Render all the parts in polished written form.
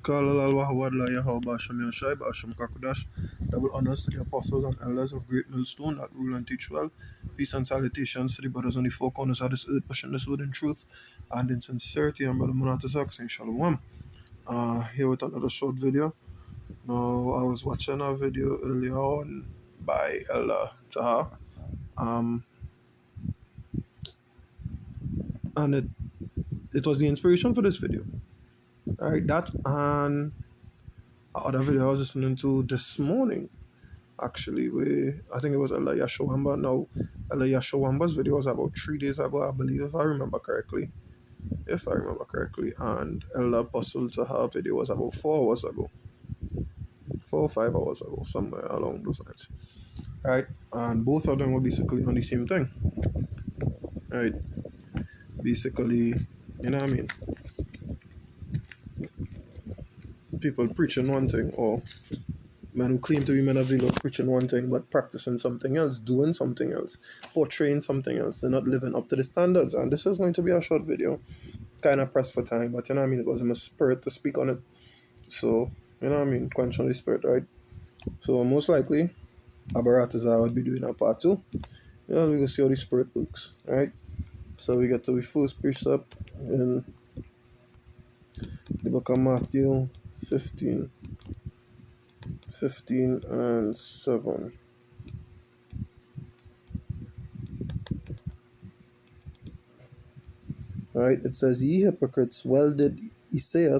Double honors to the apostles and elders of Great Millstone that rule and teach well. Peace and salutations to the brothers on the four corners of this earth, pushing this word in truth and in sincerity. And Brother Monatasak saying Shalom. Here with another short video. Now, I was watching a video earlier on by Elder Taha. And it was the inspiration for this video. Alright, that and other video I was listening to this morning, actually, where I think it was Ella Yashawamba. Now, Ella Yashawamba's video was about 3 days ago, I believe, if I remember correctly. And Ella Apostle to her video was about 4 hours ago. 4 or 5 hours ago, somewhere along those lines. Right? And both of them were basically on the same thing. Right? Basically, you know what I mean? People preaching one thing, or men who claim to be men of the Lord preaching one thing but practicing something else, doing something else, portraying something else. They're not living up to the standards. And this is going to be a short video, kind of pressed for time, but you know what I mean, it was in my spirit to speak on it. So, you know what I mean, quench on the spirit, right? So most likely Abarataza would be doing a part 2. You know, we will see how the spirit works, right? So we get to the first precept in the book of Matthew 15 and 7. Right? It says, "Ye hypocrites, well did Isaiah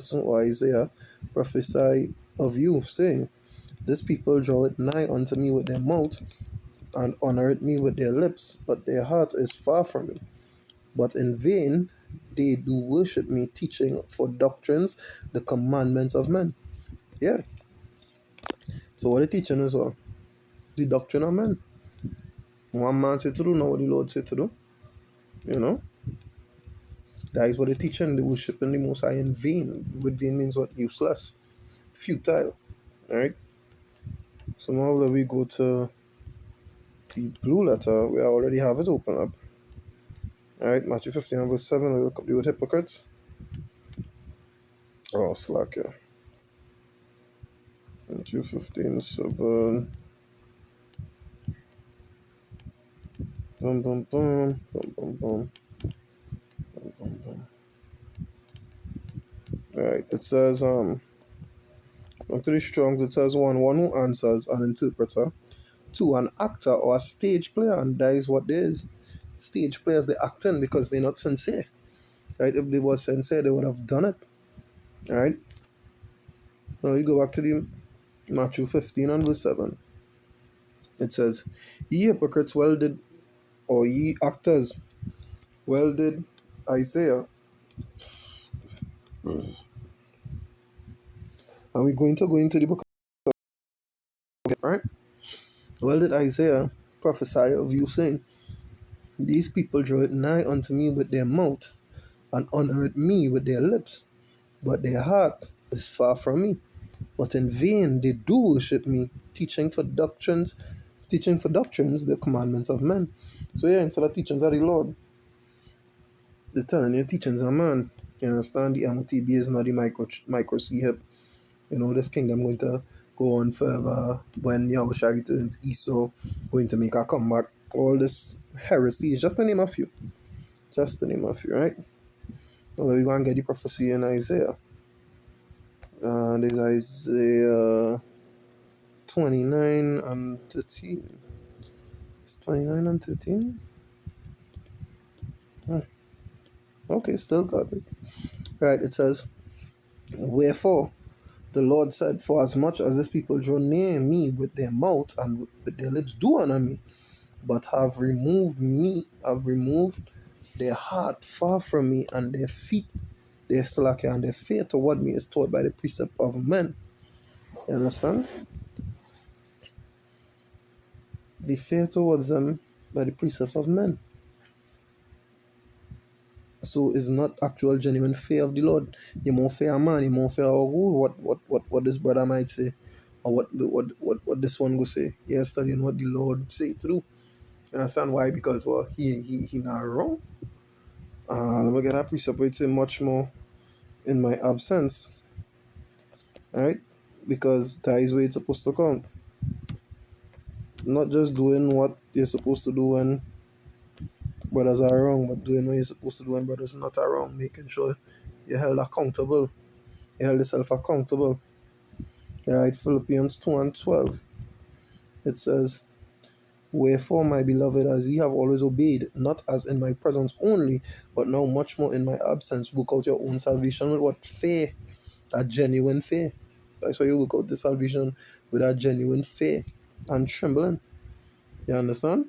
prophesy of you, saying, This people draw it nigh unto me with their mouth, and honor it me with their lips, but their heart is far from me. But in vain they do worship me, teaching for doctrines the commandments of men." Yeah. So what the teaching is all? The doctrine of men. One man said to do, not what the Lord said to do. You know? That is what the teaching, the worshiping the Most High in vain. With vain means what? Useless. Futile. Alright? So now that we go to the blue letter, we already have it open up. Alright, Matthew 15 and verse 7, we look up the word hypocrites. Oh, slack, yeah. Matthew 15, 7. Boom, boom, boom. Boom, boom, boom. Boom, boom, boom. Alright, it says, I'm pretty strong. It says one who answers an interpreter, 2 an actor or a stage player, and that is what there is. Stage players, they acting because they're not sincere. Right? If they were sincere, they would have done it. Alright? Now we go back to the Matthew 15 and verse 7. It says, "Ye hypocrites, well did, or ye actors, well did Isaiah." And we're going to go into the book of, right? "Well did Isaiah prophesy of you, saying, These people draw it nigh unto me with their mouth, and honor me with their lips, but their heart is far from me. But in vain they do worship me, teaching for doctrines the commandments of men." So yeah, instead of teachings of the Lord, they're telling you teachings of man. You understand? The MOTB is not the micro C hip. You know, this kingdom going to go on forever. When Yahushua returns, Esau going to make a comeback. All this heresy is just the name of few. Just the name of few, right? Now we're going to get the prophecy in Isaiah. There's Isaiah 29 and 13. It's 29 and 13? Okay, still got it. Right, it says, "Wherefore the Lord said, For as much as this people draw near me with their mouth and with their lips do honor me, but have removed their heart far from me, and their feet, their slacker, and their fear toward me is taught by the precept of men." You understand? The fear towards them by the precepts of men. So it's not actual genuine fear of the Lord. You more fear a man, you more fear what this brother might say, or what this one go say. You're studying what the Lord say to do. You understand why? Because he not wrong. Let me get that precept. It's much more in my absence. Right? Because that is where it's supposed to count. Not just doing what you're supposed to do when brothers are wrong, but doing what you're supposed to do when brothers not are wrong, making sure you're held accountable. You held yourself accountable. Right? Philippians 2 and 12. It says, wherefore, my beloved, as ye have always obeyed, not as in my presence only, but now much more in my absence, work out your own salvation with what? Fear. A genuine fear. That's why you work out the salvation with a genuine fear and trembling. You understand?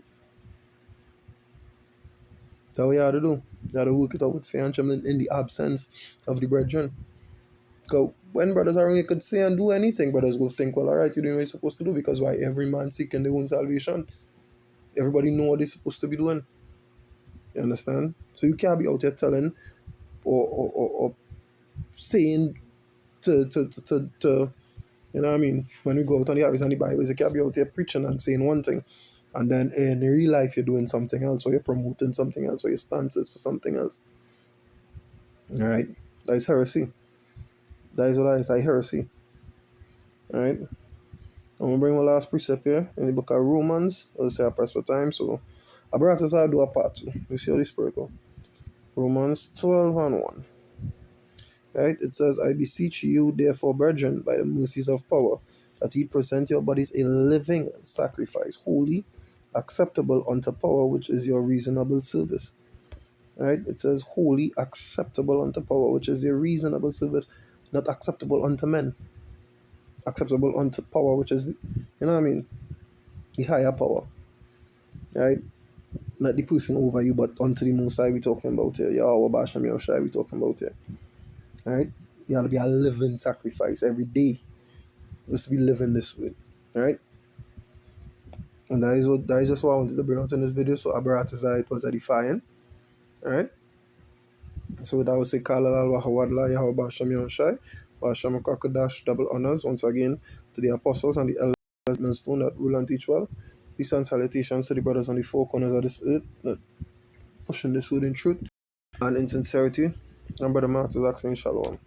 That's what you have to do. You have to work it out with fear and trembling in the absence of the brethren. Because when brothers are wrong, you could say and do anything. Brothers will think, well, all right, you're doing what you're supposed to do, because why? Every man seeking their own salvation. Everybody know what they're supposed to be doing. You understand? So you can't be out there telling or saying to you know what I mean, when we go out on the highways and the byways, you can't be out there preaching and saying one thing, and then in real life you're doing something else, or you're promoting something else, or your stance is for something else. Alright? That is heresy. That is what I heresy. Alright? I'm gonna bring my last precept here in the book of Romans. I'll say I press for time, so I brought us out do a part 2. You see how this spirit go. Romans 12 and 1. Right? It says, I beseech you, therefore, brethren, by the mercies of power, that ye present your bodies a living sacrifice, holy, acceptable unto power, which is your reasonable service. Right? It says, holy, acceptable unto power, which is your reasonable service, not acceptable unto men. Acceptable unto power, which is, you know what I mean? The higher power. Right? Not the person over you, but unto the Most High we talking about here. Yahweh Basham Yahushai we talking about here. Right? You gotta be a living sacrifice every day. Just to be living this way. Right? And that is just what I wanted to bring out in this video. So Abaratazai, it was edifying. Alright? So that was a Kalal Wahawadla Yahweh Basham Yahushai. Basham Kakadash, double honors once again to the apostles and the elders millstone that rule and teach well. Peace and salutations to the brothers on the four corners of this earth that pushing this word in truth and in sincerity. And Brother Martyrs asking Shalom.